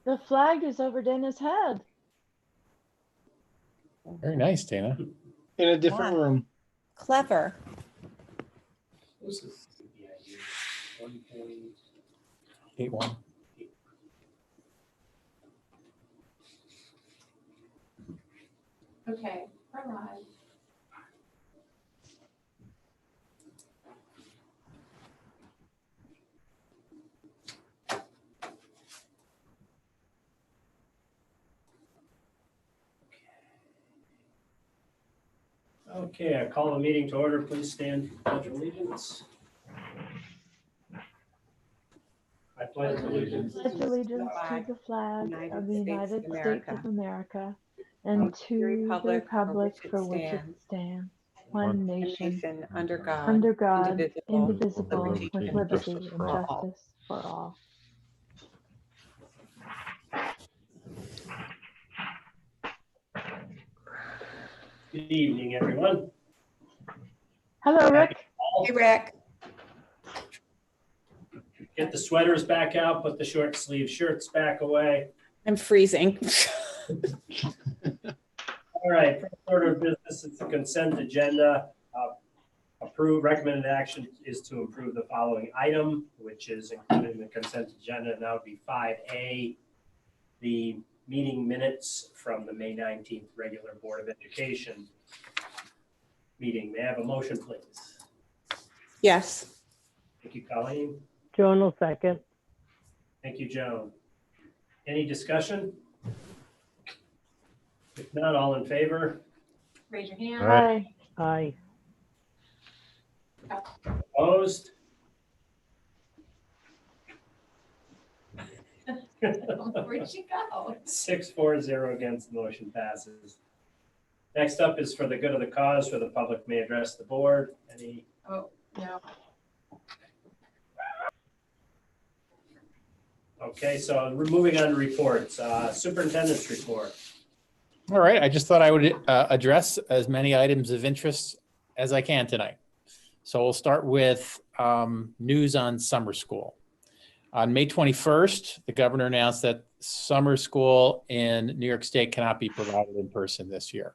The flag is over Dana's head. Very nice, Dana. In a different room. Clever. This is the idea. 1.8. 8-1. Okay, we're live. Okay, I call the meeting to order. Please stand for pledge of allegiance. I pledge allegiance. Pledge allegiance to the flag of the United States of America and to the republic for which it stands, one nation, under God, indivisible, liberty with and liberty justice and for all. justice for all. Good evening, everyone. Hello, Rick. Hey, Rick. Get the sweaters back out, put the short sleeve shirts back away. I'm freezing. All right, first order of business is the consent agenda. Recommended action is to approve the following item, which is included in the consent agenda, and that would be 5A, the meeting minutes from the May 19th regular Board of Education meeting. May I have a motion, please? Yes. Thank you, Colleen. Joan will second. Thank you, Joan. Any discussion? If not, all in favor? Raise your hand. Aye. Hi. Aye. Opposed? Where'd she go? 6-4-0 against, the motion passes. Next up is for the good of the cause, where the public may address the board. Any? Oh, no. Okay, so we're moving on to reports. Superintendent's report. All right, I just thought I would address as many items of interest as I can tonight. So we'll start with news on summer school. On May 21st, the governor announced that summer school in New York State cannot be provided in person this year.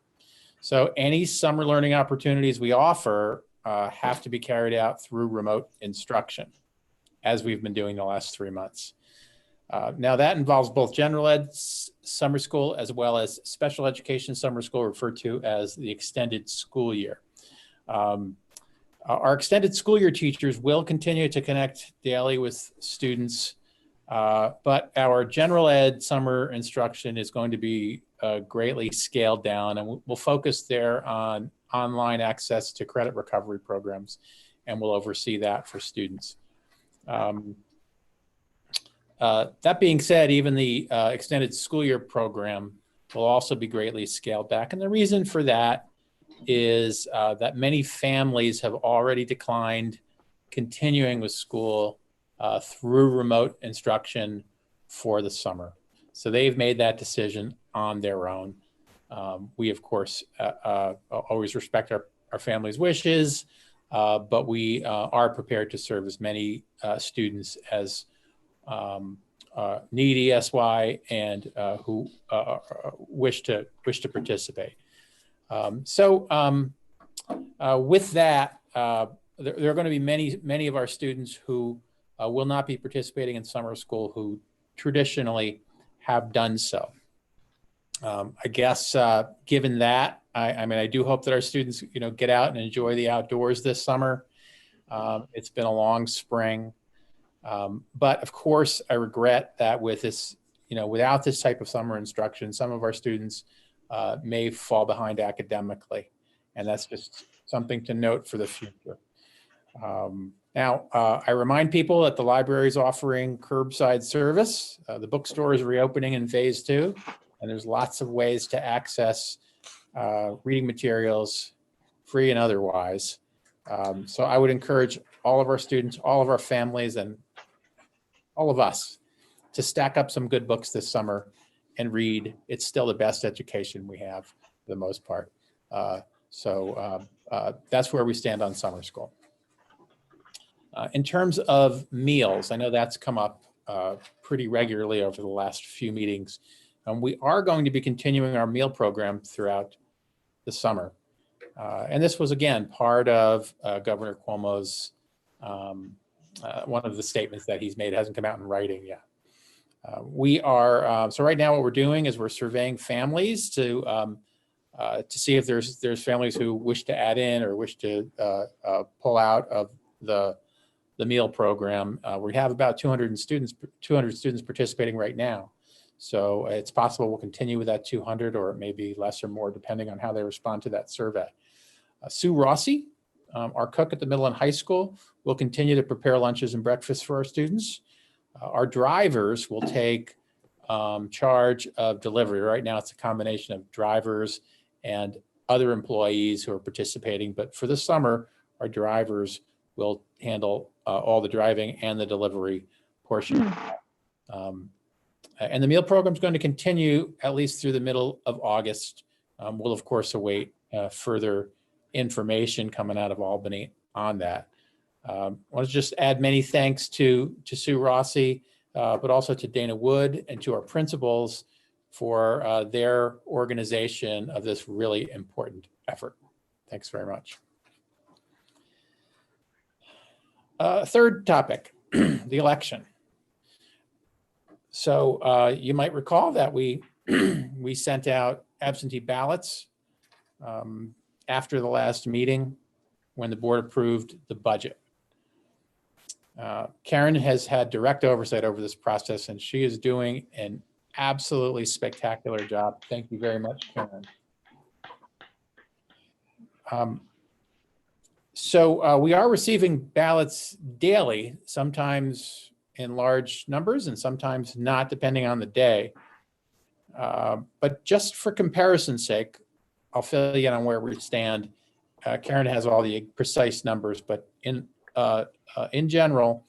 So any summer learning opportunities we offer have to be carried out through remote instruction, as we've been doing the last 3 months. Now that involves both general ed summer school as well as special education summer school, referred to as the extended school year. Our extended school year teachers will continue to connect daily with students, but our general ed summer instruction is going to be greatly scaled down, and we'll focus there on online access to credit recovery programs, and we'll oversee that for students. That being said, even the extended school year program will also be greatly scaled back, and the reason for that is that many families have already declined continuing with school through remote instruction for the summer. So they've made that decision on their own. We, of course, always respect our families' wishes, but we are prepared to serve as many students as need ESY and who wish to participate. With that, there are going to be many of our students who will not be participating in summer school who traditionally have done so. I guess given that, I mean, I do hope that our students, get out and enjoy the outdoors this summer. It's been a long spring, but of course, I regret that with this, without this type of summer instruction, some of our students may fall behind academically, and that's just something to note for the future. Now, I remind people that the library is offering curbside service. The bookstore is reopening in phase 2, and there's lots of ways to access reading materials, free and otherwise. So I would encourage all of our students, all of our families, and all of us to stack up some good books this summer and read. It's still the best education we have for the most part. So that's where we stand on summer school. In terms of meals, I know that's come up pretty regularly over the last few meetings. We are going to be continuing our meal program throughout the summer. And this was, again, part of Governor Cuomo's, one of the statements that he's made. It hasn't come out in writing yet. We are, so right now what we're doing is we're surveying families to see if there's families who wish to add in or wish to pull out of the meal program. We have about 200 students participating right now. So it's possible we'll continue with that 200, or it may be less or more depending on how they respond to that survey. Sue Rossi, our cook at the middle and high school, will continue to prepare lunches and breakfasts for our students. Our drivers will take charge of delivery. Right now it's a combination of drivers and other employees who are participating, but for the summer, our drivers will handle all the driving and the delivery portion. And the meal program is going to continue at least through the middle of August. We'll of course await further information coming out of Albany on that. I want to just add many thanks to Sue Rossi, but also to Dana Wood and to our principals for their organization of this really important effort. Thanks very much. Third topic, the election. So you might recall that we sent out absentee ballots after the last meeting when the board approved the budget. Karen has had direct oversight over this process, and she is doing an absolutely spectacular job. Thank you very much, Karen. So we are receiving ballots daily, sometimes in large numbers and sometimes not, depending on the day. But just for comparison's sake, I'll fill you in on where we stand. Karen has all the precise numbers, but in general,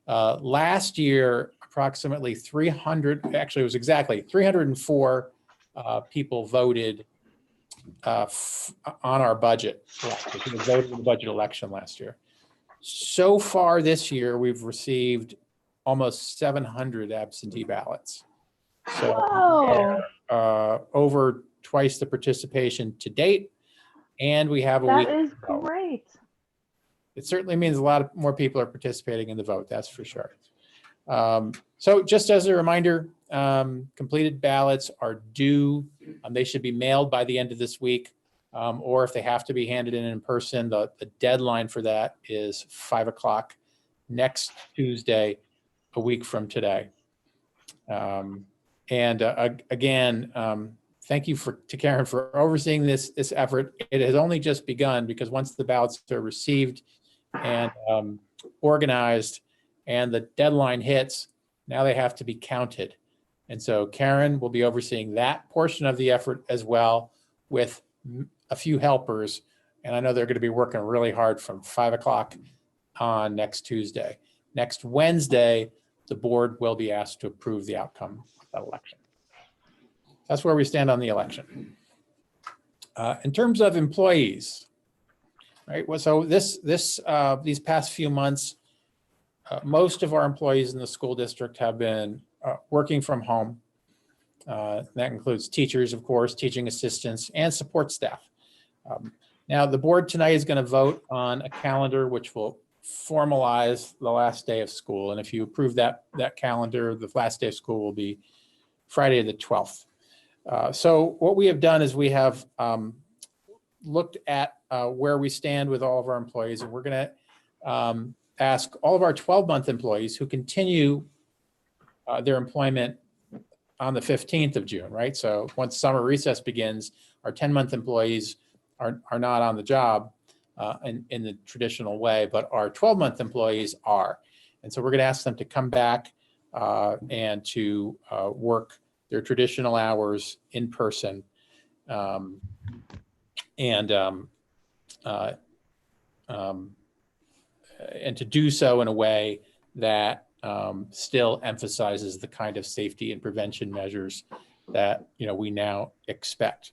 last year, approximately 300, actually it was exactly 304 people voted on our budget. Who voted in the budget election last year. So far this year, we've received almost 700 absentee ballots. So over twice the participation to date, and we have a week. That is great. It certainly means a lot more people are participating in the vote, that's for sure. So just as a reminder, completed ballots are due. They should be mailed by the end of this week, or if they have to be handed in person, the deadline for that is 5 o'clock next Tuesday, a week from today. Again, thank you to Karen for overseeing this effort. It has only just begun, because once the ballots are received and organized and the deadline hits, now they have to be counted. And so Karen will be overseeing that portion of the effort as well, with a few helpers. And I know they're going to be working really hard from 5 o'clock on next Tuesday. Next Wednesday, the board will be asked to approve the outcome of that election. That's where we stand on the election. In terms of employees, right? Well, so these past few months, most of our employees in the school district have been working from home. That includes teachers, of course, teaching assistants, and support staff. Now, the board tonight is going to vote on a calendar which will formalize the last day of school. And if you approve that calendar, the last day of school will be Friday the 12th. So what we have done is we have looked at where we stand with all of our employees, and we're going to ask all of our 12-month employees who continue their employment on the 15th of June, right? So once summer recess begins, our 10-month employees are not on the job in the traditional way, but our 12-month employees are. And so we're going to ask them to come back and to work their traditional hours in person, and to do so in a way that still emphasizes the kind of safety and prevention measures that we now expect.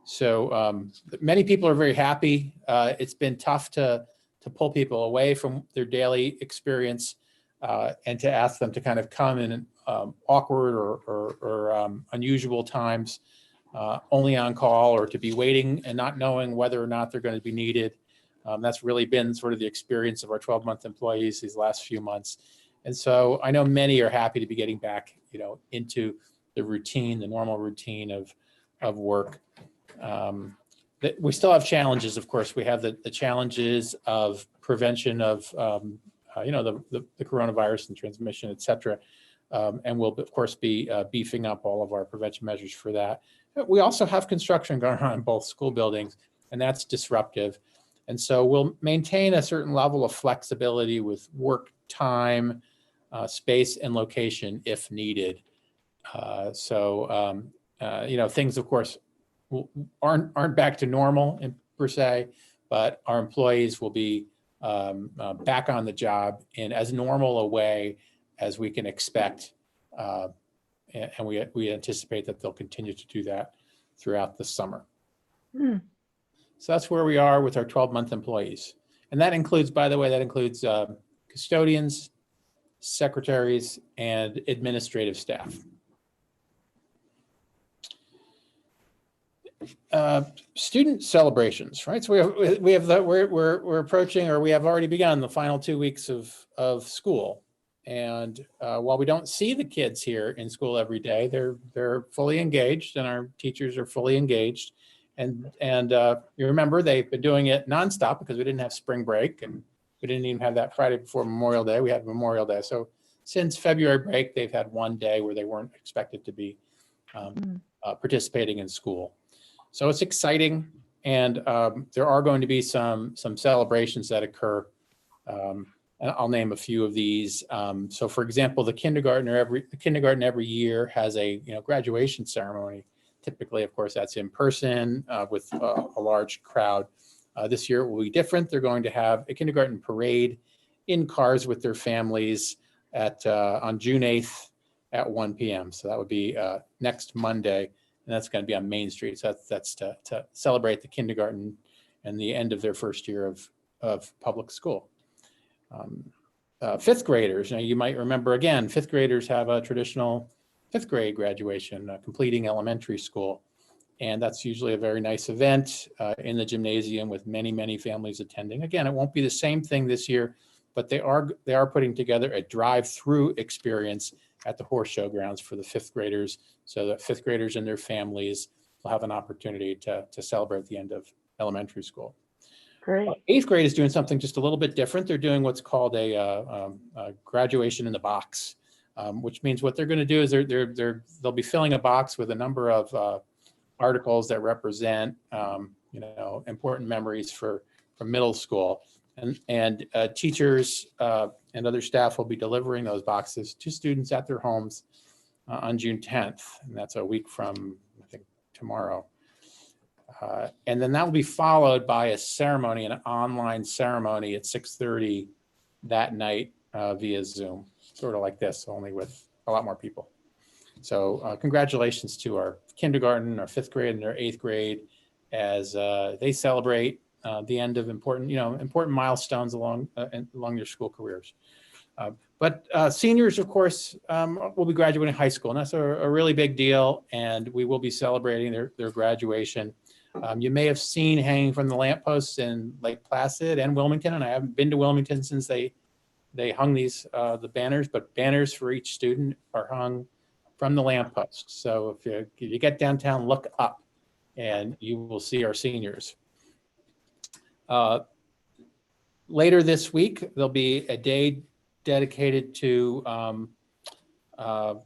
So many people are very happy. It's been tough to pull people away from their daily experience and to ask them to kind of come in awkward or unusual times, only on call, or to be waiting and not knowing whether or not they're going to be needed. That's really been sort of the experience of our 12-month employees these last few months. And so I know many are happy to be getting back, into the routine, the normal routine of work. We still have challenges, of course. We have the challenges of prevention of, the coronavirus and transmission, et cetera. And we'll, of course, be beefing up all of our prevention measures for that. We also have construction going on in both school buildings, and that's disruptive. And so we'll maintain a certain level of flexibility with work time, space, and location if needed. Things, of course, aren't back to normal per se, but our employees will be back on the job in as normal a way as we can expect. And we anticipate that they'll continue to do that throughout the summer. So that's where we are with our 12-month employees. And that includes, by the way, custodians, secretaries, and administrative staff. Student celebrations, right? So we're approaching, or we have already begun the final 2 weeks of school. And while we don't see the kids here in school every day, they're fully engaged, and our teachers are fully engaged. And you remember, they've been doing it nonstop because we didn't have spring break, and we didn't even have that Friday before Memorial Day. We had Memorial Day. So since February break, they've had one day where they weren't expected to be participating in school. So it's exciting, and there are going to be some celebrations that occur. And I'll name a few of these. So, for example, the kindergarten every year has a graduation ceremony. Typically, of course, that's in person with a large crowd. This year it will be different. They're going to have a kindergarten parade in cars with their families on June 8th at 1 p.m. So that would be next Monday. And that's going to be on Main Street. So that's to celebrate the kindergarten and the end of their first year of public school. Fifth graders, you might remember, again, fifth graders have a traditional fifth grade graduation, completing elementary school. And that's usually a very nice event in the gymnasium with many, many families attending. Again, it won't be the same thing this year, but they are putting together a drive-through experience at the horse show grounds for the fifth graders, so that fifth graders and their families will have an opportunity to celebrate the end of elementary school. Great. Eighth grade is doing something just a little bit different. They're doing what's called a graduation in the box, which means what they're going to do is they'll be filling a box with a number of articles that represent important memories from middle school. And teachers and other staff will be delivering those boxes to students at their homes on June 10th. And that's a week from, I think, tomorrow. And then that will be followed by a ceremony, an online ceremony at 6:30 that night via Zoom, sort of like this, only with a lot more people. So congratulations to our kindergarten, our fifth grade, and our eighth grade as they celebrate the end of important milestones along their school careers. But seniors, of course, will be graduating high school, and that's a really big deal, and we will be celebrating their graduation. You may have seen hanging from the lampposts in Lake Placid and Wilmington, and I haven't been to Wilmington since they hung the banners, but banners for each student are hung from the lampposts. So if you get downtown, look up, and you will see our seniors. Later this week, there'll be a day dedicated to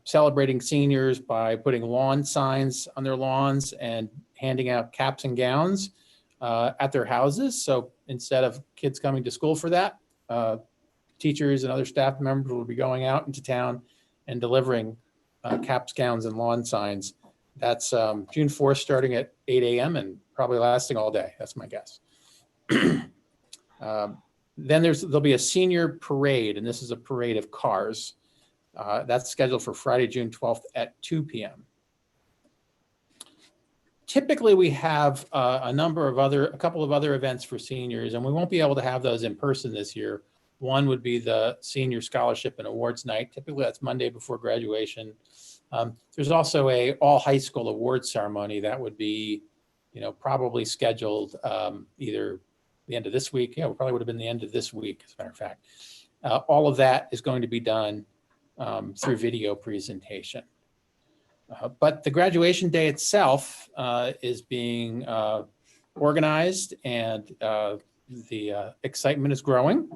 celebrating seniors by putting lawn signs on their lawns and handing out caps and gowns at their houses. So instead of kids coming to school for that, teachers and other staff members will be going out into town and delivering caps, gowns, and lawn signs. That's June 4th, starting at 8 a.m. and probably lasting all day. That's my guess. Then there'll be a senior parade, and this is a parade of cars. That's scheduled for Friday, June 12th at 2 p.m. Typically, we have a couple of other events for seniors, and we won't be able to have those in person this year. One would be the Senior Scholarship and Awards Night. Typically, that's Monday before graduation. There's also a all high school awards ceremony that would be, probably scheduled either the end of this week. Yeah, it probably would have been the end of this week, as a matter of fact. All of that is going to be done through video presentation. But the graduation day itself is being organized, and the excitement is growing.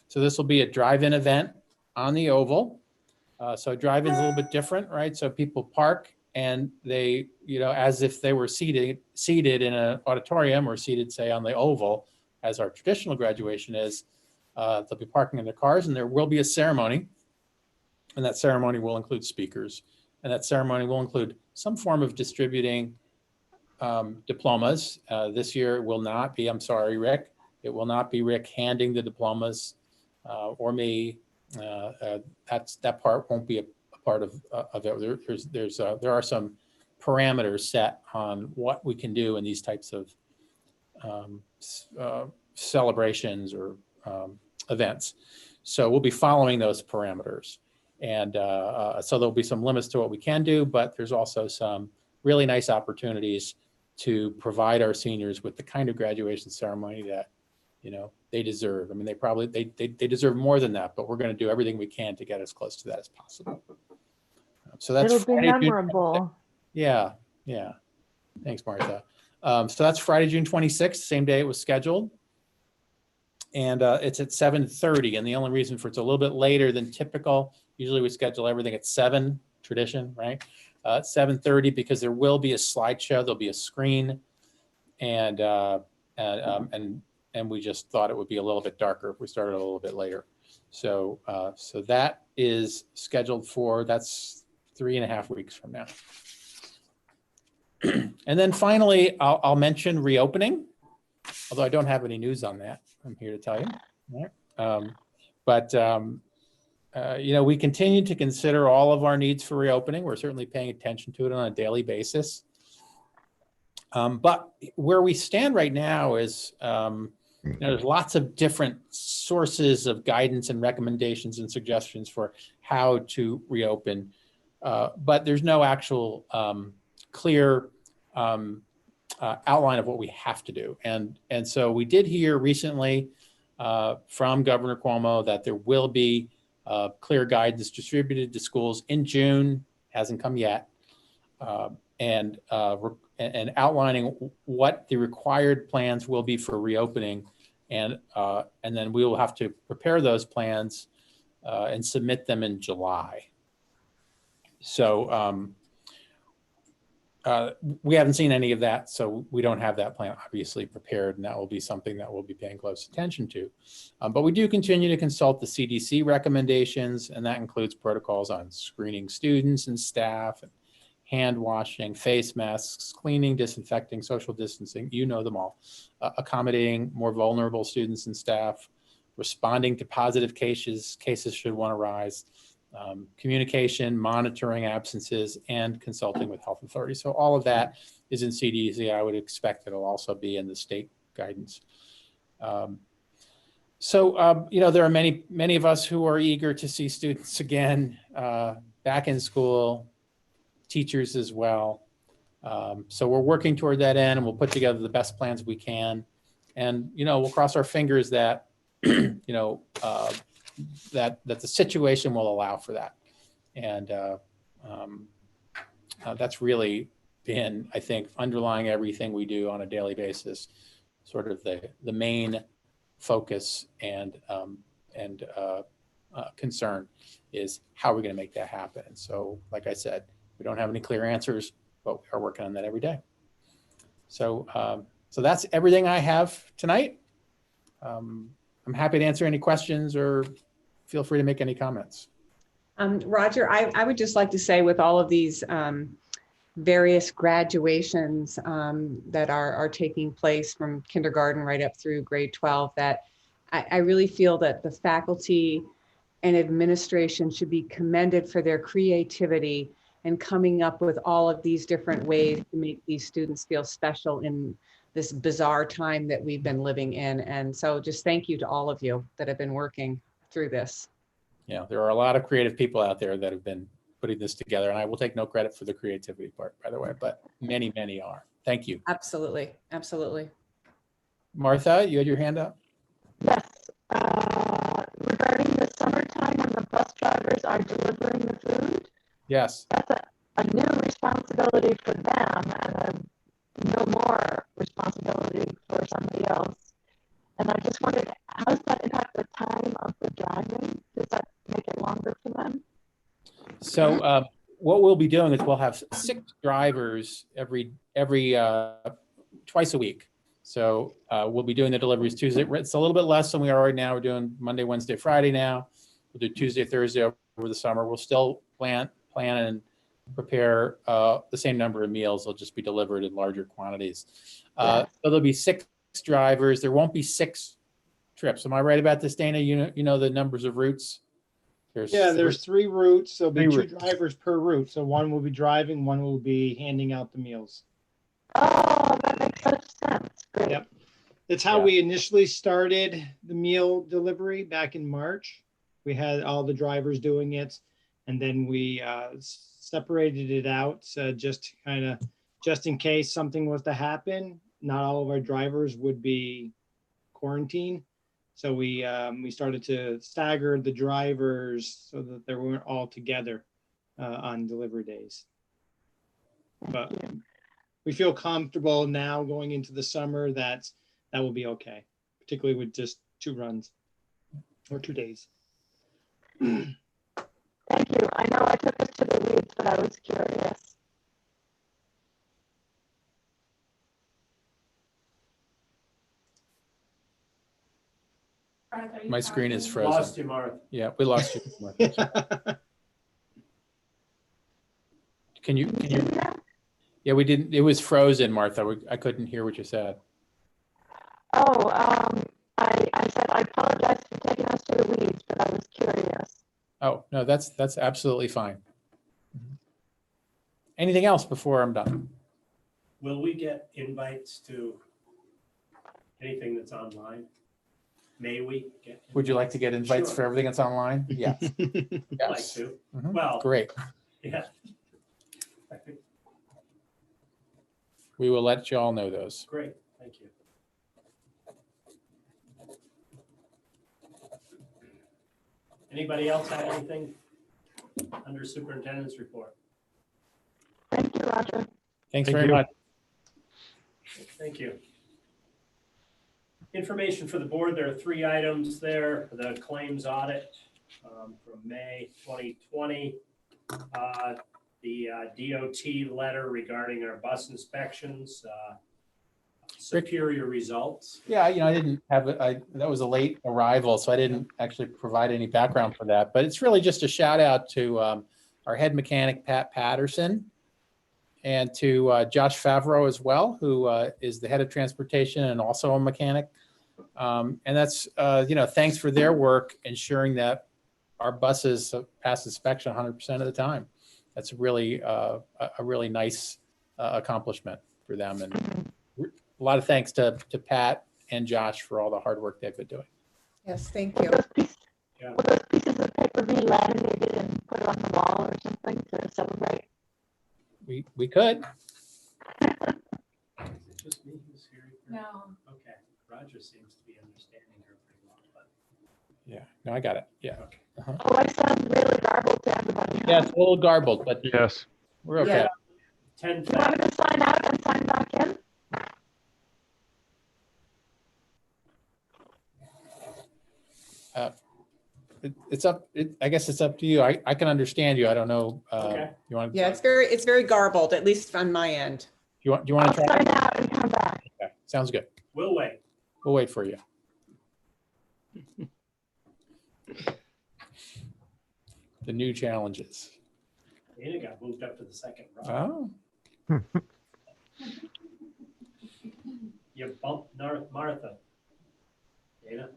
So this will be a drive-in event on the Oval. So drive-in is a little bit different, right? So people park and they, as if they were seated in an auditorium or seated, say, on the Oval, as our traditional graduation is. They'll be parking in their cars, and there will be a ceremony. And that ceremony will include speakers. And that ceremony will include some form of distributing diplomas. This year it will not be, I'm sorry, Rick, it will not be Rick handing the diplomas or me. That part won't be a part of it. There are some parameters set on what we can do in these types of celebrations or events. So we'll be following those parameters. And so there'll be some limits to what we can do, but there's also some really nice opportunities to provide our seniors with the kind of graduation ceremony that, they deserve. I mean, they deserve more than that, but we're going to do everything we can to get as close to that as possible. So that's It'll be Friday, memorable. Yeah. Thanks, Martha. So that's Friday, June 26th, same day it was scheduled. And it's at 7:30. And the only reason for it's a little bit later than typical, usually we schedule everything at 7, tradition, right? 7:30, because there will be a slideshow, there'll be a screen, and we just thought it would be a little bit darker if we started a little bit later. So that is scheduled for, that's 3.5 weeks from now. And then finally, I'll mention reopening, although I don't have any news on that. I'm here to tell you. All right. We continue to consider all of our needs for reopening. We're certainly paying attention to it on a daily basis. But where we stand right now is there's lots of different sources of guidance and recommendations and suggestions for how to reopen. But there's no actual clear outline of what we have to do. And so we did hear recently from Governor Cuomo that there will be clear guidance distributed to schools in June, hasn't come yet, and outlining what the required plans will be for reopening. And then we will have to prepare those plans and submit them in July. So we haven't seen any of that, so we don't have that plan obviously prepared, and that will be something that we'll be paying close attention to. But we do continue to consult the CDC recommendations, and that includes protocols on screening students and staff, and hand washing, face masks, cleaning, disinfecting, social distancing, you know them all, accommodating more vulnerable students and staff, responding to positive cases should one arise, communication, monitoring absences, and consulting with health authorities. So all of that is in CDC. I would expect it'll also be in the state guidance. There are many of us who are eager to see students again back in school, teachers as well. So we're working toward that end, and we'll put together the best plans we can. And, we'll cross our fingers that, that the situation will allow for that. And that's really been, I think, underlying everything we do on a daily basis, sort of the main focus and concern is how we're going to make that happen. And so, like I said, we don't have any clear answers, but we are working on that every day. So that's everything I have tonight. I'm happy to answer any questions, or feel free to make any comments. Roger, I would just like to say, with all of these various graduations that are taking place from kindergarten right up through grade 12, that I really feel that the faculty and administration should be commended for their creativity and coming up with all of these different ways to make these students feel special in this bizarre time that we've been living in. And so just thank you to all of you that have been working. through this. Yeah, there are a lot of creative people out there that have been putting this together, and I will take no credit for the creativity part, by the way, but many, many are. Thank you. Absolutely, absolutely. Martha, you had your hand up? Yes, regarding the summertime when the bus drivers are delivering the food, Yes. that's a new responsibility for them and no more responsibility for somebody else. And I just wondered, how does that impact the time of the driving? Does that make it longer for them? So what we'll be doing is we'll have 6 drivers every twice a week. So we'll be doing the deliveries Tuesday. It's a little bit less than we are right now. We're doing Monday, Wednesday, Friday now. We'll do Tuesday, Thursday over the summer. We'll still plan and prepare the same number of meals. They'll just be delivered in larger quantities. So there'll be 6 drivers. There won't be 6 trips. Am I right about this, Dana? You know the numbers of routes? There's 3 routes. So there'll be 2 routes. drivers per route. So one will be driving, one will be handing out the meals. Oh, that makes such sense. Great. Yep. That's how we initially started the meal delivery back in March. We had all the drivers doing it, and then we separated it out just in case something was to happen. Not all of our drivers would be quarantined. So we started to stagger the drivers so that they weren't all together on delivery days. But we feel comfortable now going into the summer that will be okay, particularly with just 2 runs or 2 days. Thank you. I know I took us to the weeds, but I was curious. My screen is frozen. Lost you, Martha. Yeah, we lost you, Martha. Can you? Yeah, we didn't. It was frozen, Martha. I couldn't hear what you said. Oh, I said I apologize for taking us to the weeds, but I was curious. Oh, no, that's absolutely fine. Anything else before I'm done? Will we get invites to anything that's online? May we get? Would you like to get invites Sure. for everything that's online? Yes. I'd like Yes. to. Mhm. Well, Great. yeah. I think, We will let you all know those. great, thank you. Anybody else have anything under superintendent's report? Thank you, Roger. Thanks Thank very you. much. Thank you. Information for the board, there are 3 items there. The claims audit from May 2020. The DOT letter regarding our bus inspections, superior results. Yeah, I didn't have it. That was a late arrival, so I didn't actually provide any background for that. But it's really just a shout out to our head mechanic, Pat Patterson, and to Josh Favreau as well, who is the head of transportation and also a mechanic. And that's, thanks for their work ensuring that our buses pass inspection 100% of the time. That's really a really nice accomplishment for them. And a lot of thanks to Pat and Josh for all the hard work they've been doing. Yes, thank you. Yeah. Will those pieces of paper be laminated and put on the wall or something to celebrate? We could. Is it just me who's hearing her? No. Okay, Roger seems to be understanding her pretty well, but. Yeah, no, I got it. Yeah. Okay. Oh, I sound really garbled to everybody. Huh? Yeah, it's a little garbled, but Yes. we're okay. 10 Do you want me to sign out and sign back in? It's up. I guess it's up to you. I can understand you. I don't know. Okay. You want? Yeah, it's very garbled, at least on my end. Do you want I'll to try? sign out and come back. Okay, sounds good. We'll wait. We'll wait for you. The new challenges. Dana got moved up to the second row. Oh, You bumped Martha. Dana?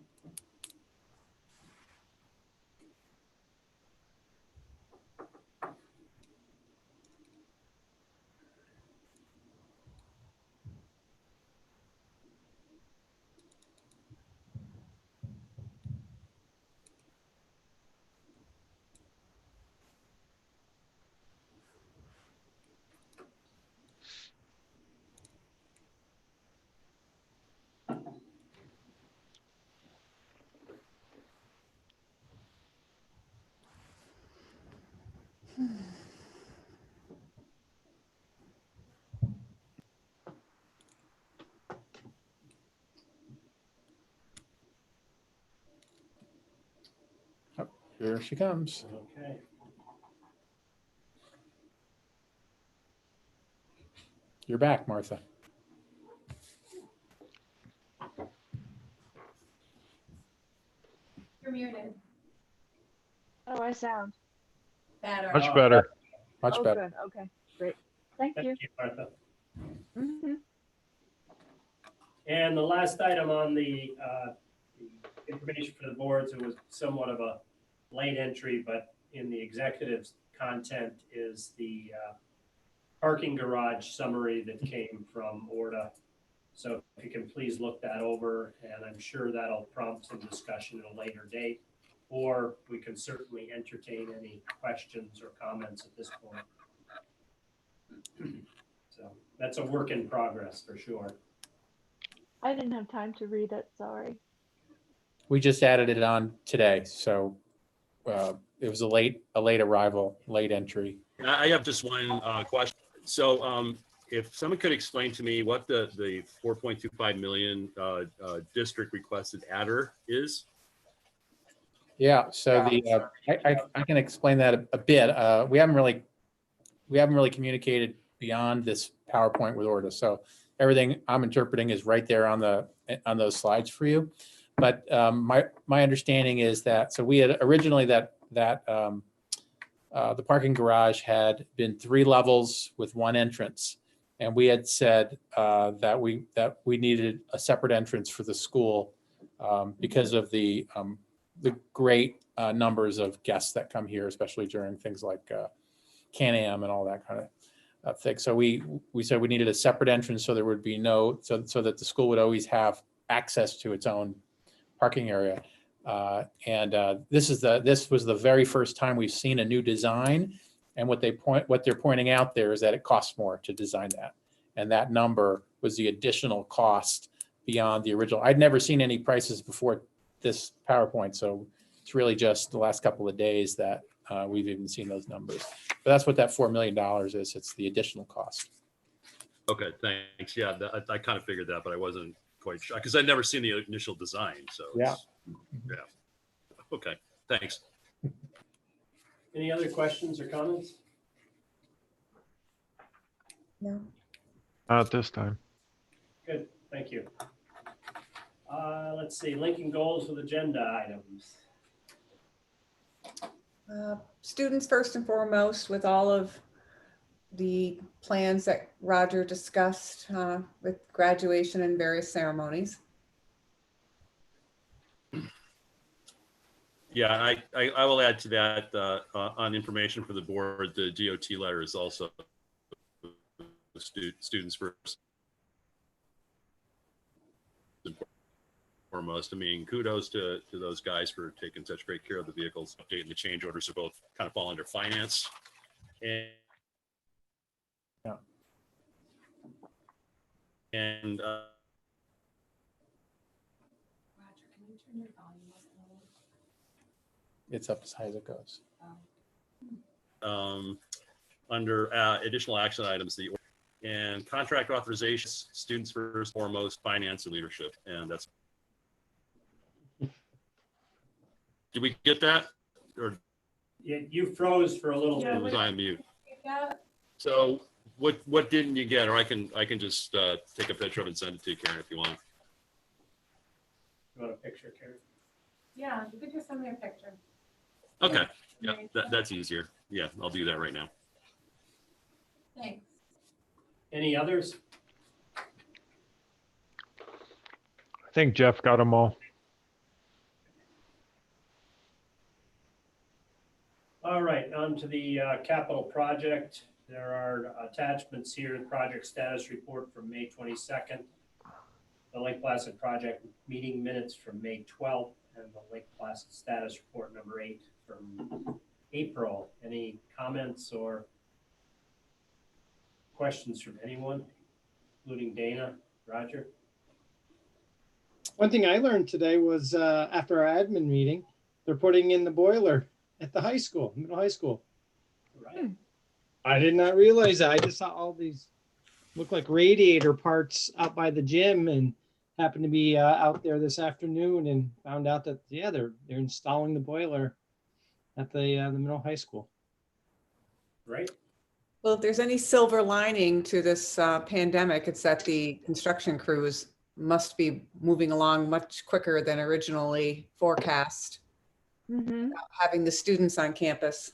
Oh, here she comes. Okay. You're back, Martha. You're muted. How do I sound? Better. Much better. Much Oh, better. good. Okay, great. Thank you. Thank you, Martha. Mhm. And the last item on the information for the boards, it was somewhat of a late entry, but in the executive's content is the parking garage summary that came from ORDA. So if you can please look that over, and I'm sure that'll prompt some discussion at a later date, or we can certainly entertain any questions or comments at this point. So that's a work in progress for sure. I didn't have time to read it, sorry. We just added it on today, so it was a late arrival, late entry. I have just one question. So if someone could explain to me what the 4.25 million district requested adder is? Yeah, so I can explain that a bit. We haven't really communicated beyond this PowerPoint with ORDA. So everything I'm interpreting is right there on those slides for you. But my understanding is that, so we had originally that the parking garage had been 3 levels with 1 entrance. And we had said that we needed a separate entrance for the school because of the great numbers of guests that come here, especially during things like Can-Am and all that kind of thing. So we said we needed a separate entrance so there would be so that the school would always have access to its own parking area. This was the very first time we've seen a new design. And what they're pointing out there is that it costs more to design that. And that number was the additional cost beyond the original. I'd never seen any prices before this PowerPoint. So it's really just the last couple of days that we've even seen those numbers. But that's what that $4 million is. It's the additional cost. Okay, thanks. Yeah, I kind of figured that, but I wasn't quite sure because I'd never seen the initial design. So Yeah. Okay, thanks. Any other questions or comments? No. Not this time. Good, thank you. Let's see, linking goals with agenda items. Students first and foremost, with all of the plans that Roger discussed with graduation and various ceremonies. Yeah, I will add to that on information for the board. The DOT letter is also students first and foremost. I mean, kudos to those guys for taking such great care of the vehicles. Updating the change orders are both kind of fall under finance. And Yeah. And Roger, can you turn your volume up a little? It's up as high as it goes. under additional action items, and contract authorizations, students first, foremost, finance and leadership. And that's, did we get that? Or You froze for a little Yeah, bit. was I on mute? Yeah. So what didn't you get? Or I can just take a picture of it and send it to you, Karen, if you want. You want a picture, Karen? Yeah, you could just send me a picture. Okay, yeah, that's easier. Yeah, I'll do that right now. Thanks. Any others? I think Jeff got them all. All right, on to the capital project. There are attachments here, the project status report from May 22nd, the Lake Placid project meeting minutes from May 12th, and the Lake Placid status report number 8 from April. Any comments or questions from anyone, including Dana, Roger? One thing I learned today was after our admin meeting, they're putting in the boiler at the high school, middle high school. Right. I did not realize that. I just saw all these look like radiator parts out by the gym, and happened to be out there this afternoon and found out that yeah, they're installing the boiler at the middle high school. Right? Well, if there's any silver lining to this pandemic, it's that the construction crews must be moving along much quicker than originally forecast, Mm-hmm. having the students on campus.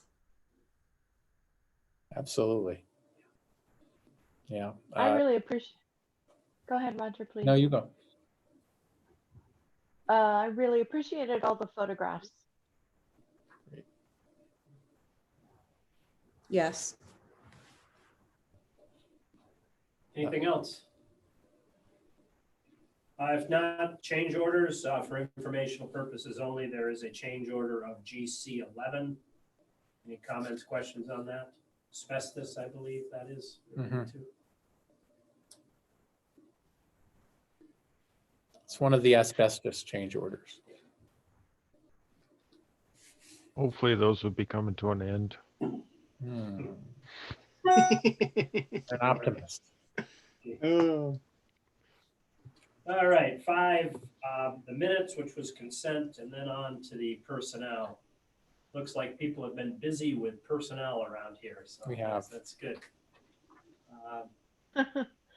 Absolutely. Yeah. I really appreciate. Go ahead, Roger, please. No, you go. I really appreciated all the photographs. Yes. Anything else? If not, change orders for informational purposes only. There is a change order of GC 11. Any comments, questions on that? Asbestos, I believe that is. Mhm. It's one of the asbestos change orders. Hopefully those will be coming to an end. Hmm. An optimist. Oh. All right, 5, the minutes, which was consent, and then on to the personnel. Looks like people have been busy with personnel around here, so We have. that's good.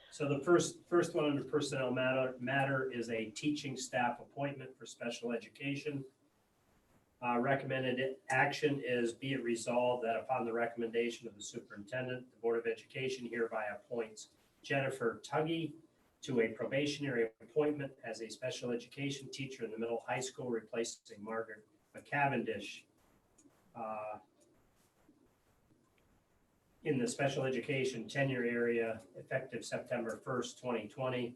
So the first one under personnel matter is a teaching staff appointment for special education. Recommended action is be it resolved that upon the recommendation of the superintendent, the Board of Education hereby appoints Jennifer Tuggy to a probationary appointment as a special education teacher in the middle high school, replacing Margaret McCavendish in the special education tenure area effective September 1st, 2020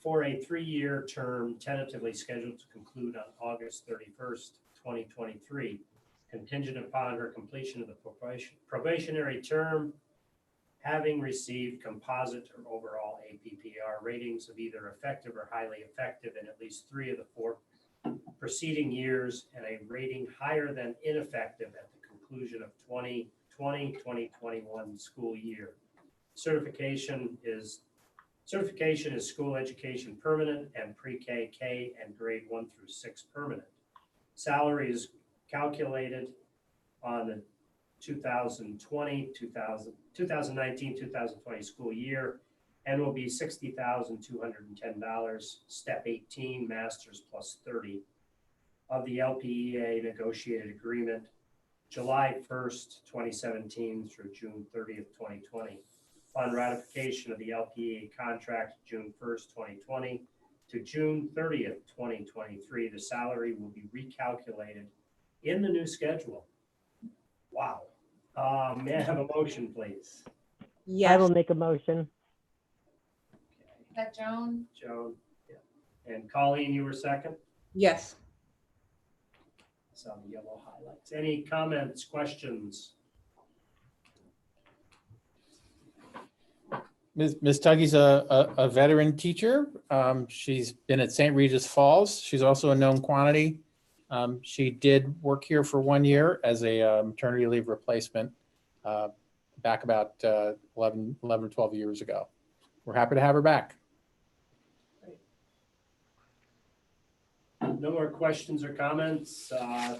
for a 3-year term tentatively scheduled to conclude on August 31st, 2023, contingent upon her completion of the probationary term, having received composite or overall APPR ratings of either effective or highly effective in at least 3 of the 4 preceding years, and a rating higher than ineffective at the conclusion of 2020-2021 school year. Certification is school education permanent and pre-K, K, and grade 1 through 6 permanent. Salary is calculated on the 2019-2020 school year and will be $60,210, step 18, masters plus 30 of the LPEA negotiated agreement, July 1st, 2017 through June 30th, 2020. Upon ratification of the LPEA contract, June 1st, 2020 to June 30th, 2023, the salary will be recalculated in the new schedule. Wow. May I have a motion, please? Yes. I will make a motion. Is that Joan? Joan, yeah. And Colleen, you were second? Yes. Saw the yellow highlights. Any comments, questions? Ms. Tuggy's a veteran teacher. She's been at St. Regis Falls. She's also a known quantity. She did work here for 1 year as a maternity leave replacement back about 11 or 12 years ago. We're happy to have her back. No more questions or comments. Have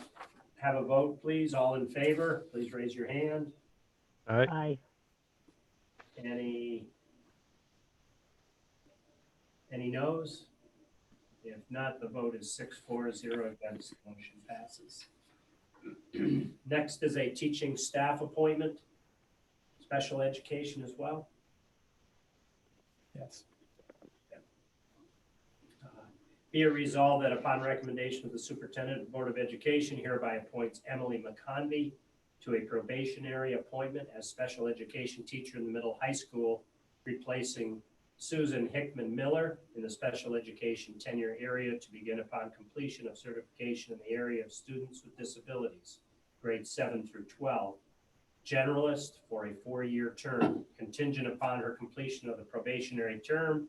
a vote, please. All in favor, please raise your hand. All right. Aye. Any noes? If not, the vote is 6-4-0 against. The motion passes. Next is a teaching staff appointment, special education as well. Yes. Be it resolved that upon recommendation of the superintendent, the Board of Education hereby appoints Emily McConvey to a probationary appointment as special education teacher in the middle high school, replacing Susan Hickman Miller in the special education tenure area to begin upon completion of certification in the area of students with disabilities, grades 7 through 12. Generalist for a 4-year term, contingent upon her completion of the probationary term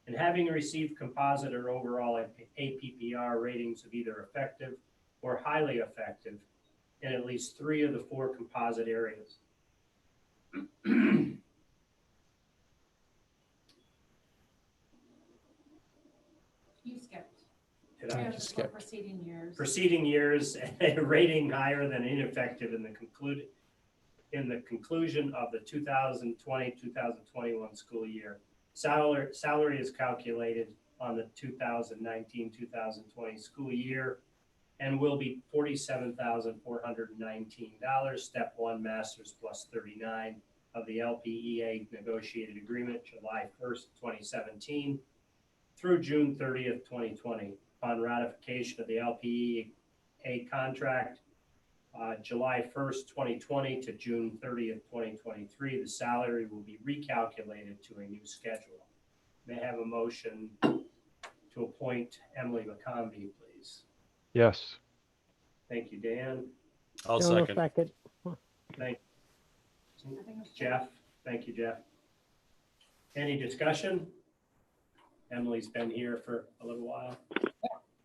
and having received composite or overall APPR ratings of either effective or highly effective in at least 3 of the 4 composite areas. You skipped. Did I? Yeah, just for skipped. preceding years. Preceding years, a rating higher than ineffective in the conclusion of the 2020-2021 school year. Salary is calculated on the 2019-2020 school year and will be $47,419. Step 1, masters plus 39 of the LPEA negotiated agreement, July 1st, 2017 through June 30th, 2020. Upon ratification of the LPEA contract, July 1st, 2020 to June 30th, 2023, the salary will be recalculated to a new schedule. May I have a motion to appoint Emily McCombie, please? Yes. Thank you, Dan. I'll Joan will second. second. Thank I think it was Jeff. Thank you, Jeff. Any discussion? Emily's been here for a little while.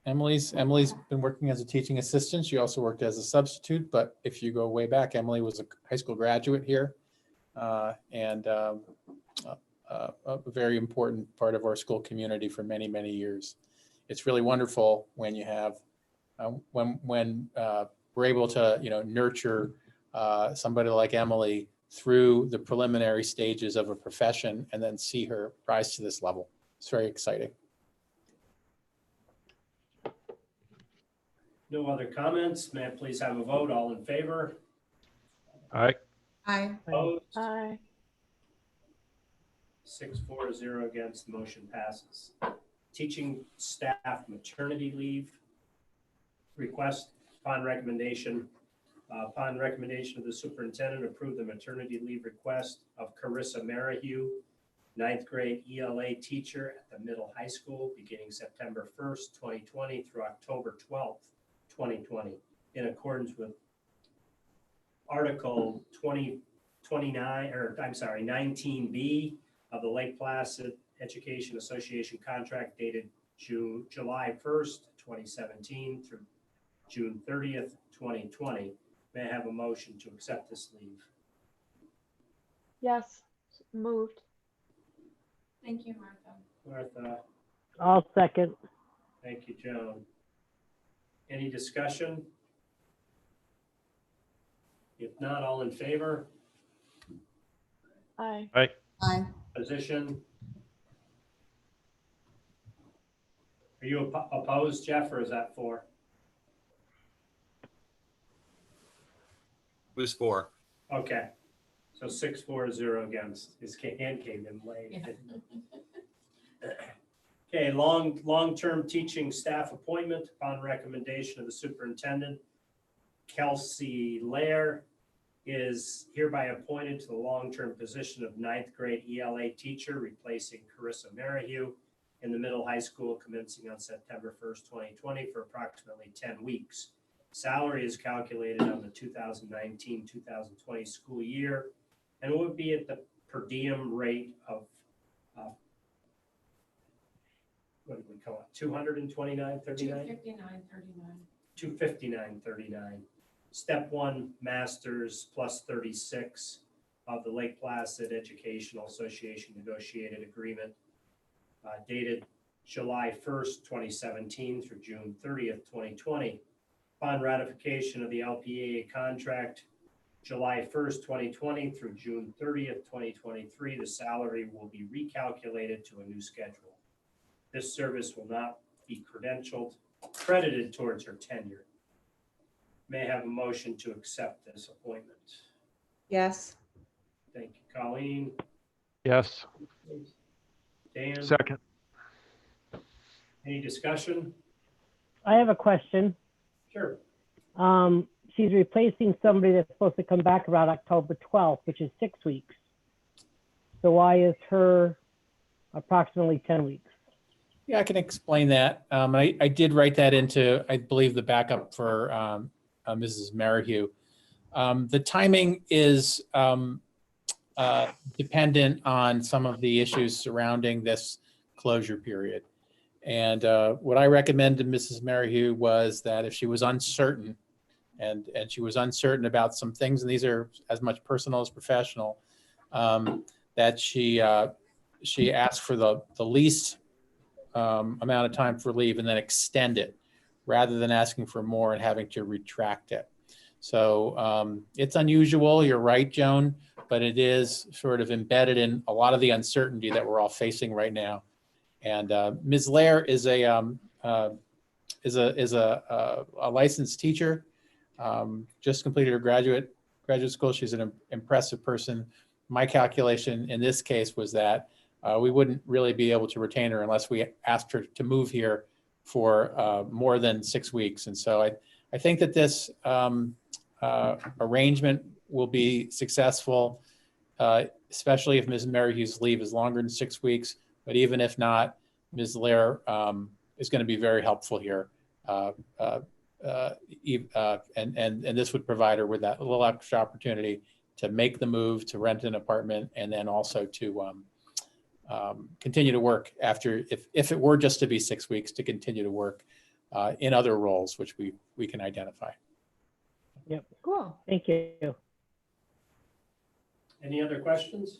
Emily's been working as a teaching assistant. She also worked as a substitute, but if you go way back, Emily was a high school graduate here, and a very important part of our school community for many, many years. It's really wonderful when you have, when we're able to, nurture somebody like Emily through the preliminary stages of a profession and then see her rise to this level. It's very exciting. No other comments? May I please have a vote? All in favor? Aye. Aye. Opposed? Aye. 6-4-0 against, the motion passes. Teaching staff maternity leave request upon recommendation of the superintendent, approve the maternity leave request of Carissa Merrihew, 9th grade ELA teacher at the middle high school, beginning September 1st, 2020 through October 12th, 2020, in accordance with Article 19B of the Lake Placid Education Association contract dated July 1st, 2017 through June 30th, 2020. May I have a motion to accept this leave? Yes, moved. Thank you, Martha. Martha, I'll second. thank you, Joan. Any discussion? If not, all in favor? Aye. Aye. Position? Are you opposed, Jeff, or is that for? Who's for? Okay, so 6-4-0 against. His hand came in late. Okay, long-term teaching staff appointment upon recommendation of the superintendent. Kelsey Lair is hereby appointed to the long-term position of 9th grade ELA teacher, replacing Carissa Merrihew in the middle high school commencing on September 1st, 2020 for approximately 10 weeks. Salary is calculated on the 2019-2020 school year and would be at the per diem rate of what did we call it? $229.39? $259.39. Step 1, masters plus 36 of the Lake Placid Educational Association negotiated agreement dated July 1st, 2017 through June 30th, 2020. Upon ratification of the LPAA contract, July 1st, 2020 through June 30th, 2023, the salary will be recalculated to a new schedule. This service will not be credited towards her tenure. May I have a motion to accept this appointment? Yes. Thank you, Colleen. Yes. Dan, Second. any discussion? I have a question. Sure. She's replacing somebody that's supposed to come back around October 12th, which is 6 weeks. So why is her approximately 10 weeks? Yeah, I can explain that. I did write that into, I believe, the backup for Mrs. Merrihew. The timing is dependent on some of the issues surrounding this closure period. And what I recommended to Mrs. Merrihew was that if she was uncertain, and she was uncertain about some things, and these are as much personal as professional, that she asked for the least amount of time for leave and then extend it rather than asking for more and having to retract it. So it's unusual, you're right, Joan, but it is sort of embedded in a lot of the uncertainty that we're all facing right now. And Ms. Lair is a licensed teacher, just completed her graduate school. She's an impressive person. My calculation in this case was that we wouldn't really be able to retain her unless we asked her to move here for more than 6 weeks. And so I think that this arrangement will be successful, especially if Ms. Merrihew's leave is longer than 6 weeks. But even if not, Ms. Lair is going to be very helpful here. And this would provide her with that little extra opportunity to make the move, to rent an apartment, and then also to continue to work after, if it were just to be 6 weeks, to continue to work in other roles, which we can identify. Yep. Cool. Thank you. Any other questions?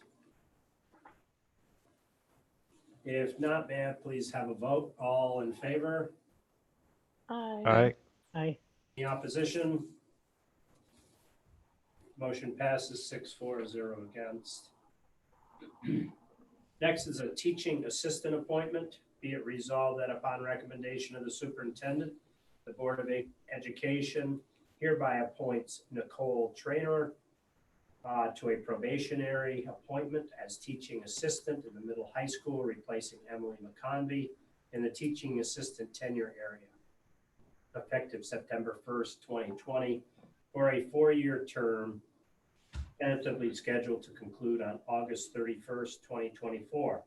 If not, may I please have a vote? All in favor? Aye. Aye. Any opposition? Motion passes 6-4-0 against. Next is a teaching assistant appointment. Be it resolved that upon recommendation of the superintendent, the Board of Education hereby appoints Nicole Traynor to a probationary appointment as teaching assistant in the middle high school, replacing Emily McConvey in the teaching assistant tenure area, effective September 1st, 2020, for a 4-year term, tentatively scheduled to conclude on August 31st, 2024.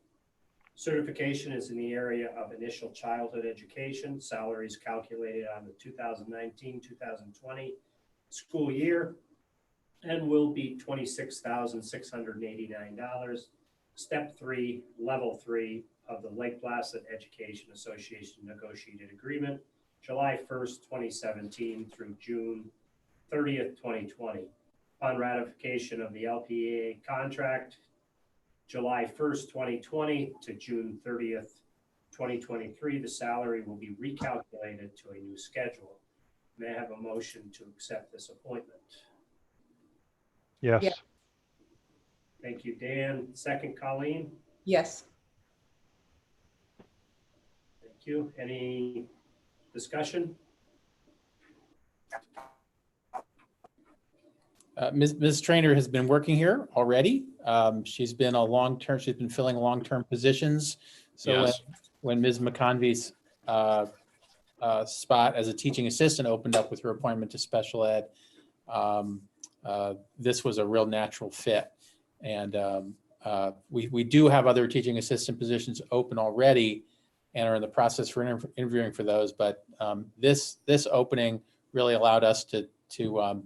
Certification is in the area of initial childhood education. Salaries calculated on the 2019-2020 school year and will be $26,689. Step 3, level 3 of the Lake Placid Education Association negotiated agreement, July 1st, 2017 through June 30th, 2020. Upon ratification of the LPA contract, July 1st, 2020 to June 30th, 2023, the salary will be recalculated to a new schedule. May I have a motion to accept this appointment? Yes. Yeah. Thank you, Dan. Second, Colleen. Yes. Thank you. Any discussion? Ms. Traynor has been working here already. She's been filling long-term positions. So Yes. when Ms. McConvey's spot as a teaching assistant opened up with her appointment to special ed, this was a real natural fit. And we do have other teaching assistant positions open already and are in the process for interviewing for those. But this opening really allowed us to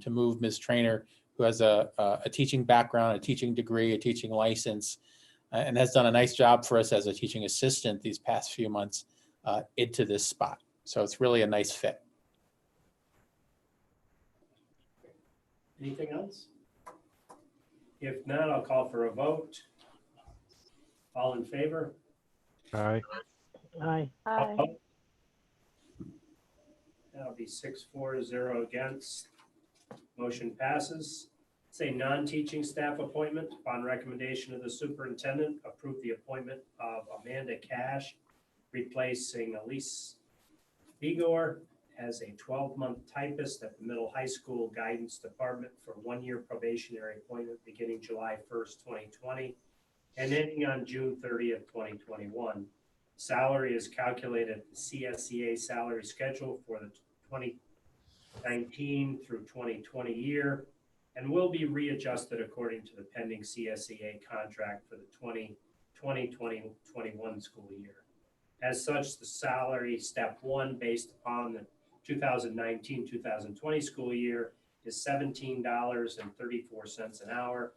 move Ms. Traynor, who has a teaching background, a teaching degree, a teaching license, and has done a nice job for us as a teaching assistant these past few months, into this spot. So it's really a nice fit. Anything else? If not, I'll call for a vote. All in favor? Aye. Aye. Opposed? That'll be 6-4-0 against. Motion passes. It's a non-teaching staff appointment. Upon recommendation of the superintendent, approve the appointment of Amanda Cash, replacing Elise Vigor as a 12-month typist at the middle high school guidance department for 1-year probationary appointment beginning July 1st, 2020 and ending on June 30th, 2021. Salary is calculated at the CSEA salary schedule for the 2019 through 2020 year and will be readjusted according to the pending CSEA contract for the 2020-2021 school year. As such, the salary step 1 based upon the 2019-2020 school year is $17.34 an hour.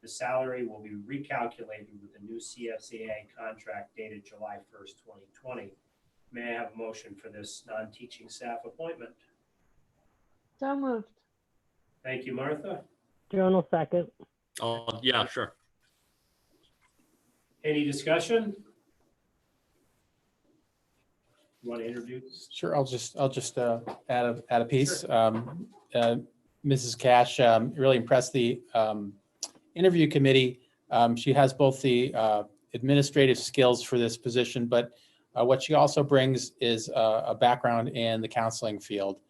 The salary will be recalculated with the new CSEA contract dated July 1st, 2020. May I have a motion for this non-teaching staff appointment? So moved. Thank you, Martha. Joan will second. Oh, yeah, sure. Any discussion? You want to introduce? Sure, I'll just add a piece. Mrs. Cash really impressed the interview committee. She has both the administrative skills for this position, but what she also brings is a background in the counseling field,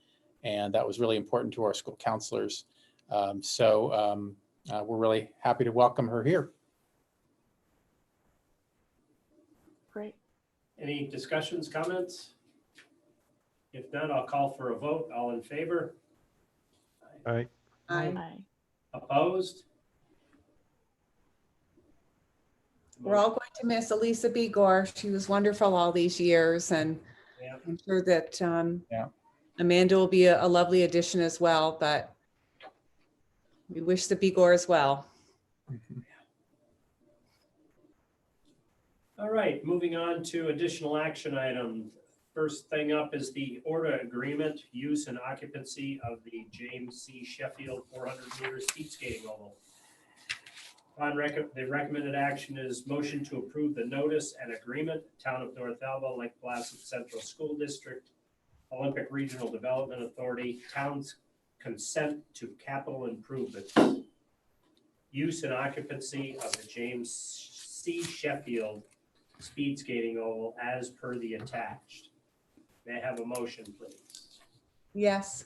and that was really important to our school counselors. So we're really happy to welcome her here. Great. Any discussions, comments? If not, I'll call for a vote. All in favor? Aye. Aye. Opposed? We're all going to miss Elisa Begor. She was wonderful all these years, and Yeah. I'm sure that Yeah. Amanda will be a lovely addition as well, but we wish the Begors well. All right, moving on to additional action items. First thing up is the ORTA agreement, use and occupancy of the James C. Sheffield 400-meter speed skating oval. The recommended action is motion to approve the notice and agreement, Town of North Alva, Lake Placid Central School District, Olympic Regional Development Authority, town's consent to capital improvements, use and occupancy of the James C. Sheffield speed skating oval as per the attached. May I have a motion, please? Yes.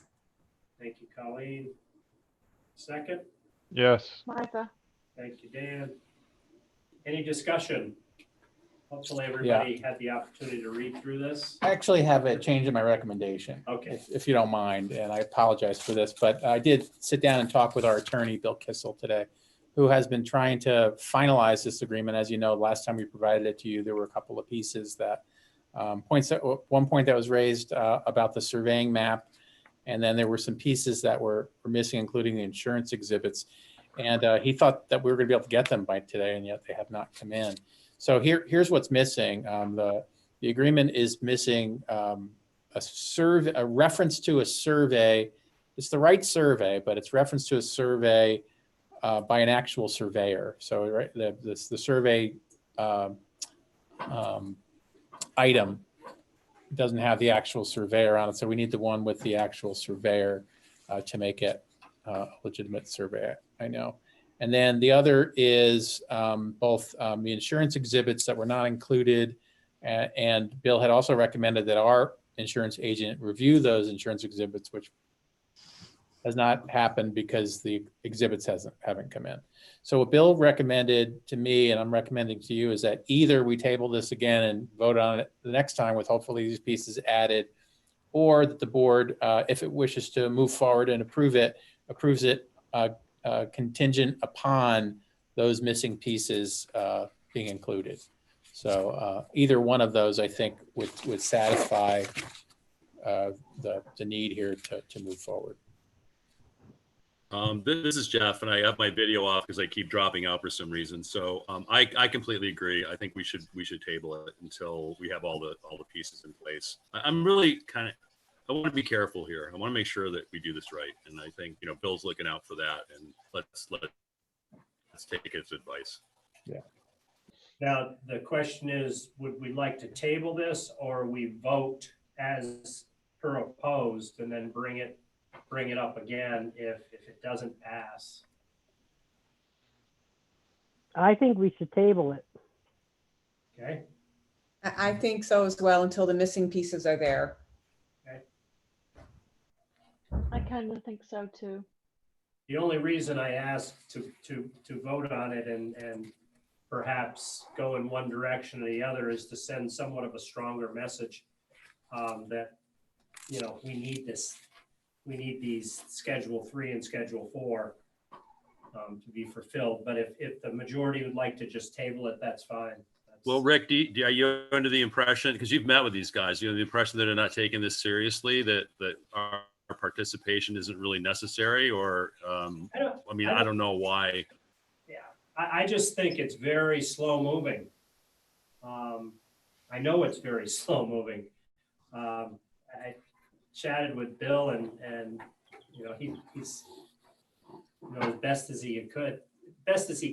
Thank you, Colleen. Second? Yes. Martha. Thank you, Dan. Any discussion? Hopefully everybody had the opportunity to read through this. I actually have a change in my recommendation. Okay. If you don't mind, and I apologize for this, but I did sit down and talk with our attorney, Bill Kissel, today, who has been trying to finalize this agreement. As you know, last time we provided it to you, there were a couple of pieces that, one point that was raised about the surveying map, and then there were some pieces that were missing, including the insurance exhibits. And he thought that we were going to be able to get them by today, and yet they have not come in. So here's what's missing. The agreement is missing a reference to a survey. It's the right survey, but it's reference to a survey by an actual surveyor. So right, the survey item doesn't have the actual surveyor on it. So we need the one with the actual surveyor to make it a legitimate survey, I know. And then the other is both the insurance exhibits that were not included, and Bill had also recommended that our insurance agent review those insurance exhibits, which has not happened because the exhibits haven't come in. So what Bill recommended to me, and I'm recommending to you, is that either we table this again and vote on it the next time with hopefully these pieces added, or that the board, if it wishes to move forward and approves it contingent upon those missing pieces being included. So either one of those, I think, would satisfy the need here to move forward. This is Jeff, and I have my video off because I keep dropping out for some reason. So I completely agree. I think we should table it until we have all the pieces in place. I'm really I want to be careful here. I want to make sure that we do this right, and I think Bill's looking out for that. And let's take his advice. Yeah. Now the question is, would we like to table this, or we vote as per opposed and then bring it up again if it doesn't pass? I think we should table it. Okay. I think so as well, until the missing pieces are there. I kind of think so too. The only reason I asked to vote on it and perhaps go in one direction or the other is to send somewhat of a stronger message that we need this. We need these Schedule 3 and Schedule 4 to be fulfilled. But if the majority would like to just table it, that's fine. Well, Rick, are you under the impression, because you've met with these guys, the impression that they're not taking this seriously, that our participation isn't really necessary, or I don't know why. Yeah, I just think it's very slow moving. I know it's very slow moving. I chatted with Bill, and he's as best as he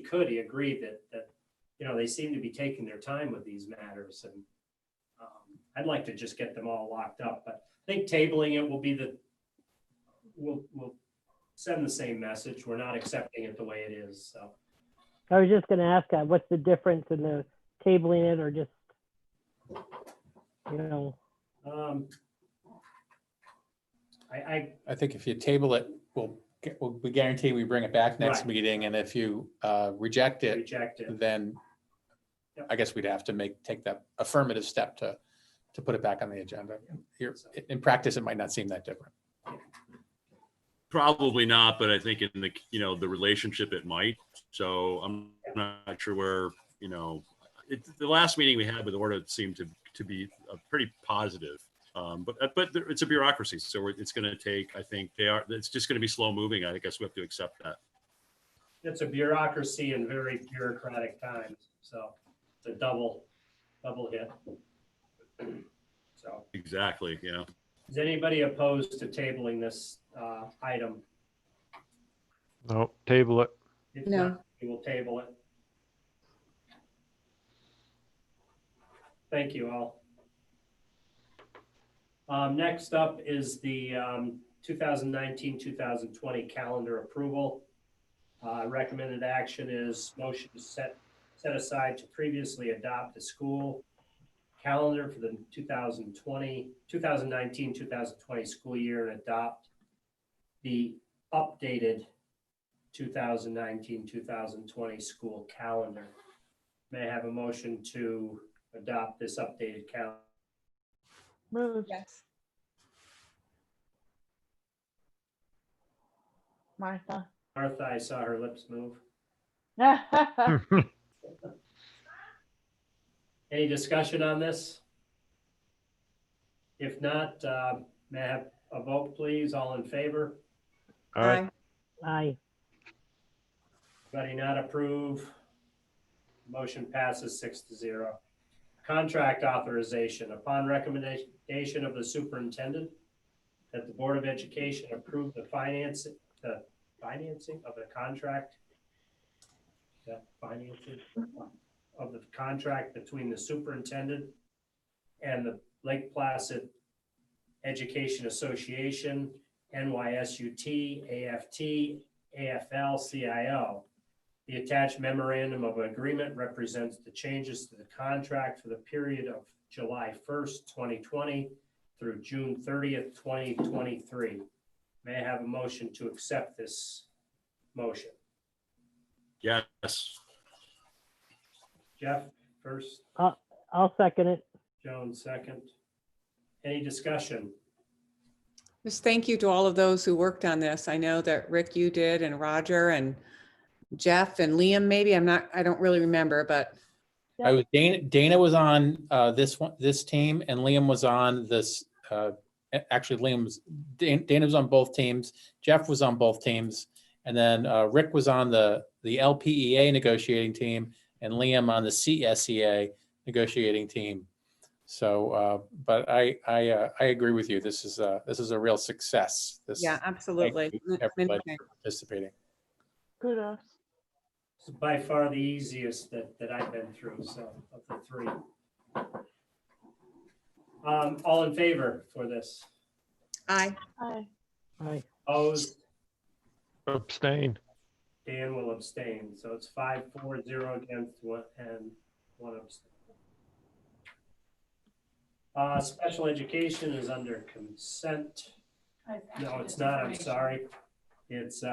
could, he agreed that they seem to be taking their time with these matters, and I'd like to just get them all locked up, but I think tabling it will be we'll send the same message. We're not accepting it the way it is, so. I was just gonna ask that, what's the difference in the tabling it or just, you know, I I think if you table it, we guarantee we bring it back next Right. meeting, and if you reject it, reject it. then Yep. I guess we'd have to take that affirmative step to put it back on the agenda. Here, in practice, it might not seem that different. Probably not, but I think in the, the relationship it might. So I'm not sure where, the last meeting we had with Orta seemed to be pretty positive. But it's a bureaucracy. So it's going to take, I think it's just going to be slow moving. I guess we have to accept that. It's a bureaucracy in very bureaucratic times. So it's a double hit. So Exactly. Yeah. is anybody opposed to tabling this item? No, table it. If No. not, we will table it. Thank you all. Next up is the 2019-2020 calendar approval. Recommended action is motion to set aside to previously adopt the school calendar for the 2019-2020 school year and adopt the updated 2019-2020 school calendar. May I have a motion to adopt this updated calendar? Move. Yes. Martha. Martha, I saw her lips move. Any discussion on this? If not, may I have a vote, please? All in favor? Aye. aye. Anybody not approve? Motion passes 6-0. Contract authorization. Upon recommendation of the superintendent, that the Board of Education approve the financing of the contract. The financing of the contract between the superintendent and the Lake Placid Education Association, NYSUT, AFT, AFL-CIO. The attached memorandum of agreement represents the changes to the contract for the period of July 1st, 2020 through June 30th, 2023. May I have a motion to accept this motion? Yes. Jeff first, I'll second it. Joan second. Any discussion? Just thank you to all of those who worked on this. I know that Rick, you did, and Roger and Jeff and Liam, maybe. I don't really remember, but I was Dana was on this team, and Liam was on this. Actually, Dana was on both teams. Jeff was on both teams, and then Rick was on the LPEA negotiating team, and Liam on the CSEA negotiating team. So, but I agree with you. This is a real success. yeah, absolutely. Thank you, everybody for participating. Kudos. It's by far the easiest that I've been through, so of the three. All in favor for this? Aye. Aye. Aye. Opposed? Abstain. Dan will abstain. So it's 5-4-0 against one and one abstain. Special education is under consent. No, it's not. I'm sorry. It's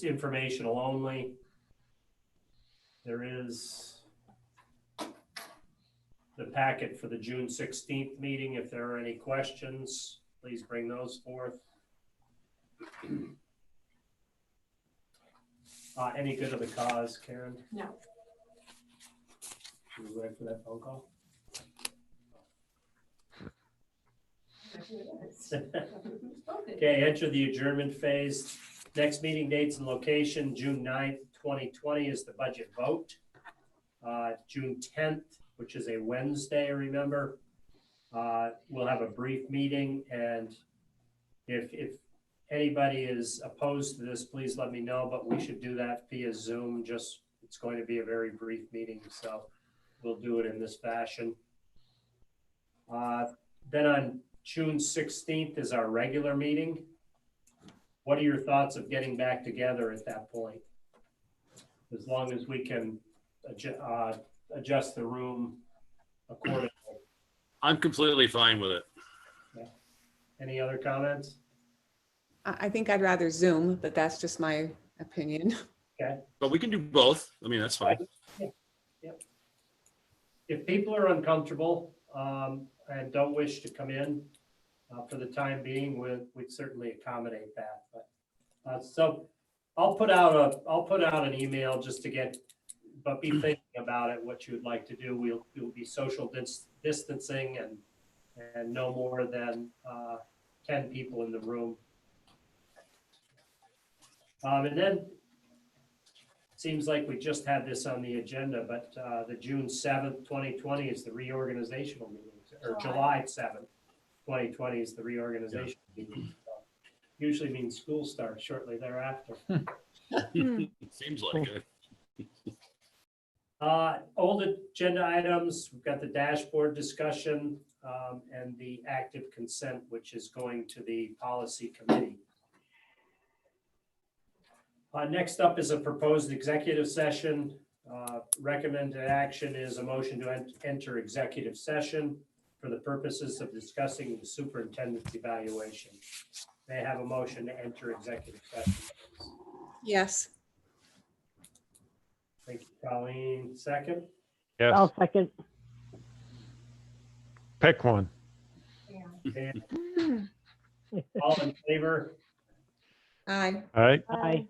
informational only. There is the packet for the June 16th meeting. If there are any questions, please bring those forth. Any good of the cause, Karen? No. You ready for that phone call? Okay, enter the adjournment phase. Next meeting dates and location, June 9th, 2020 is the budget vote. June 10th, which is a Wednesday, remember, we'll have a brief meeting, and if anybody is opposed to this, please let me know, but we should do that via Zoom, just it's going to be a very brief meeting, so we'll do it in this fashion. Then on June 16th is our regular meeting. What are your thoughts of getting back together at that point? As long as we can adjust the room accordingly. I'm completely fine with it. Any other comments? I think I'd rather Zoom, but that's just my opinion. Okay. But we can do both. I mean, that's fine. If people are uncomfortable and don't wish to come in for the time being, we'd certainly accommodate that. But so I'll put out an email just to get, but be thinking about it, what you'd like to do. We'll be social distancing and no more than 10 people in the room. And then seems like we just had this on the agenda, but the June 7th, 2020 is the reorganizational meeting, or July 7th, 2020 is the reorganization meeting. So usually means school starts shortly thereafter. Seems like it. Old agenda items, we've got the dashboard discussion and the active consent, which is going to the policy committee. Next up is a proposed executive session. Recommended action is a motion to enter executive session for the purposes of discussing the superintendent's evaluation. May I have a motion to enter executive session, please? Yes. Thank you, Colleen. Second, Yes, I'll second. pick one. and all in favor? Aye. All right, Aye.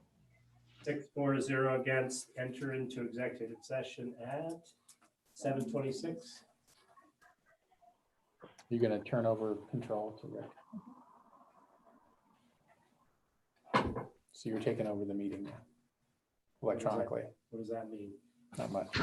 6-4-0 against, enter into executive session at 7:26. You're going to turn over control to Rick. So you're taking over the meeting now, electronically. What does that mean? Not much.